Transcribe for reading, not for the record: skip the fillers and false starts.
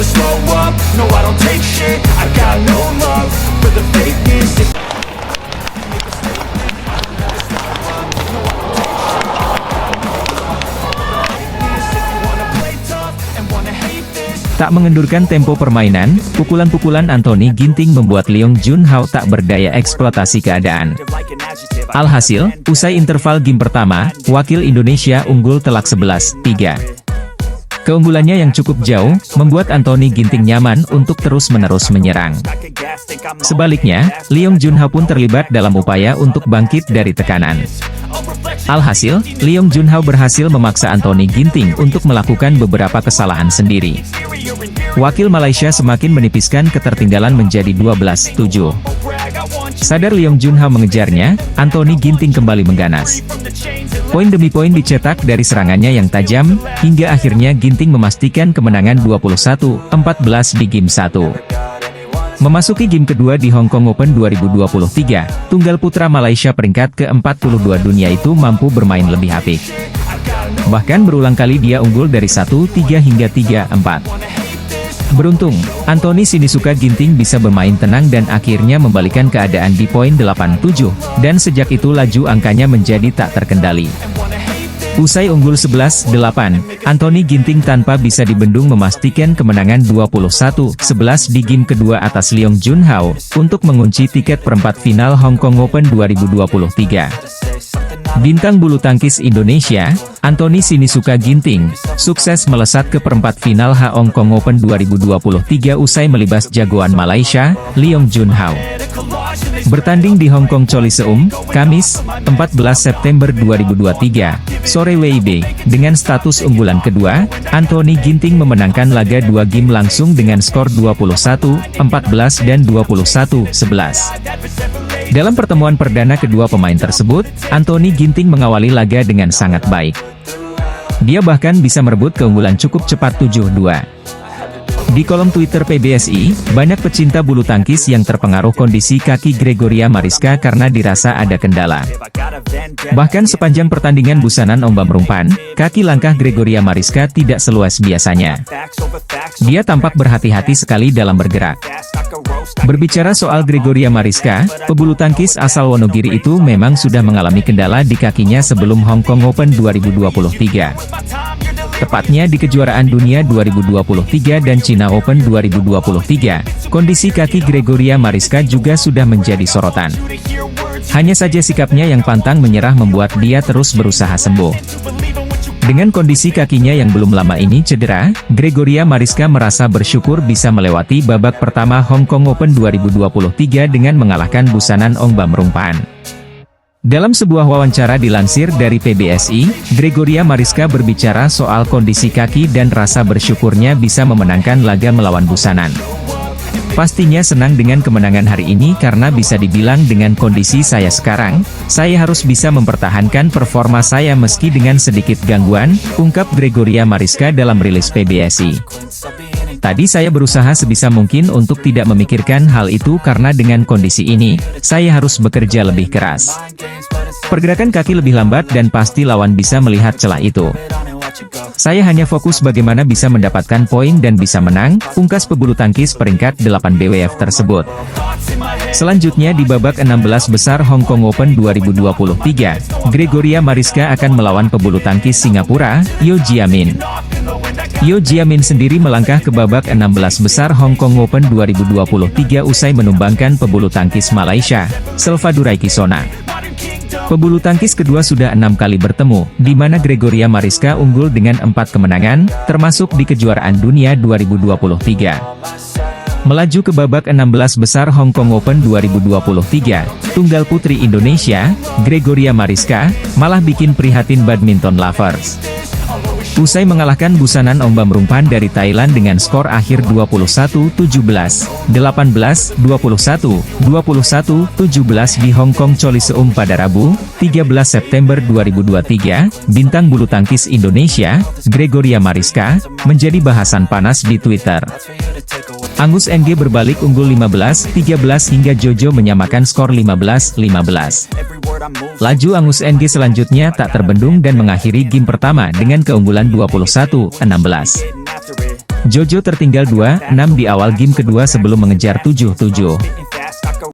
never slow up, no I don't take shit, I got no love for the fakeness. Tak mengendurkan tempo permainan, pukulan-pukulan Anthony Ginting membuat Leong Junhao tak berdaya eksploitasi keadaan. Alhasil, usai interval game pertama, wakil Indonesia unggul telak 11-3. Keunggulannya yang cukup jauh, membuat Anthony Ginting nyaman untuk terus-menerus menyerang. Sebaliknya, Leong Junhao pun terlibat dalam upaya untuk bangkit dari tekanan. Alhasil, Leong Junhao berhasil memaksa Anthony Ginting untuk melakukan beberapa kesalahan sendiri. Wakil Malaysia semakin menipiskan ketertinggalan menjadi 12-7. Sadar Leong Junhao mengejarnya, Anthony Ginting kembali mengganas. Poin demi poin dicetak dari serangannya yang tajam, hingga akhirnya Ginting memastikan kemenangan 21-14 di game 1. Memasuki game kedua di Hong Kong Open 2023, tunggal putra Malaysia peringkat ke-42 dunia itu mampu bermain lebih apik. Bahkan berulang kali dia unggul dari 1-3 hingga 3-4. Beruntung, Anthony Sinisuka Ginting bisa bermain tenang dan akhirnya membalikan keadaan di poin 8-7, dan sejak itu laju angkanya menjadi tak terkendali. Usai unggul 11-8, Anthony Ginting tanpa bisa dibendung memastikan kemenangan 21-11 di game kedua atas Leong Junhao, untuk mengunci tiket perempat final Hong Kong Open 2023. Bintang bulu tangkis Indonesia, Anthony Sinisuka Ginting, sukses melesat ke perempat final Hong Kong Open 2023 usai melibas jagoan Malaysia, Leong Junhao. Bertanding di Hong Kong Coliseum, Kamis, 14 September 2023, sore WIB, dengan status unggulan kedua, Anthony Ginting memenangkan laga 2 game langsung dengan skor 21-14 dan 21-11. Dalam pertemuan perdana kedua pemain tersebut, Anthony Ginting mengawali laga dengan sangat baik. Dia bahkan bisa merebut keunggulan cukup cepat 7-2. Di kolom Twitter PBSI, banyak pecinta bulu tangkis yang terpengaruh kondisi kaki Gregoria Mariska karena dirasa ada kendala. Bahkan sepanjang pertandingan Busanan Ombam Rumpan, kaki langkah Gregoria Mariska tidak seluas biasanya. Dia tampak berhati-hati sekali dalam bergerak. Berbicara soal Gregoria Mariska, pebulu tangkis asal Wonogiri itu memang sudah mengalami kendala di kakinya sebelum Hong Kong Open 2023. Tepatnya di kejuaraan dunia 2023 dan China Open 2023, kondisi kaki Gregoria Mariska juga sudah menjadi sorotan. Hanya saja sikapnya yang pantang menyerah membuat dia terus berusaha sembuh. Dengan kondisi kakinya yang belum lama ini cedera, Gregoria Mariska merasa bersyukur bisa melewati babak pertama Hong Kong Open 2023 dengan mengalahkan Busanan Ombam Rumpan. Dalam sebuah wawancara dilansir dari PBSI, Gregoria Mariska berbicara soal kondisi kaki dan rasa bersyukurnya bisa memenangkan laga melawan Busanan. Pastinya senang dengan kemenangan hari ini karena bisa dibilang dengan kondisi saya sekarang, saya harus bisa mempertahankan performa saya meski dengan sedikit gangguan, ungkap Gregoria Mariska dalam rilis PBSI. Tadi saya berusaha sebisa mungkin untuk tidak memikirkan hal itu karena dengan kondisi ini, saya harus bekerja lebih keras. Pergerakan kaki lebih lambat dan pasti lawan bisa melihat celah itu. Saya hanya fokus bagaimana bisa mendapatkan poin dan bisa menang, pungkas pebulu tangkis peringkat 8 BWF tersebut. Selanjutnya di babak 16 besar Hong Kong Open 2023, Gregoria Mariska akan melawan pebulu tangkis Singapura, Yeo Jia Min. Yeo Jia Min sendiri melangkah ke babak 16 besar Hong Kong Open 2023 usai menumbangkan pebulu tangkis Malaysia, Salvador Kisona. Pebulu tangkis kedua sudah 6 kali bertemu, di mana Gregoria Mariska unggul dengan 4 kemenangan, termasuk di kejuaraan dunia 2023. Melaju ke babak 16 besar Hong Kong Open 2023, tunggal putri Indonesia, Gregoria Mariska, malah bikin prihatin badminton lovers. Usai mengalahkan Busanan Ombam Rumpan dari Thailand dengan skor akhir 21-17, 18-21, 21-17 di Hong Kong Coliseum pada Rabu, 13 September 2023, bintang bulu tangkis Indonesia, Gregoria Mariska, menjadi bahasan panas di Twitter. Angus NG berbalik unggul 15-13 hingga Jojo menyamakan skor 15-15. Laju Angus NG selanjutnya tak terbendung dan mengakhiri game pertama dengan keunggulan 21-16. Jojo tertinggal 2-6 di awal game kedua sebelum mengejar 7-7.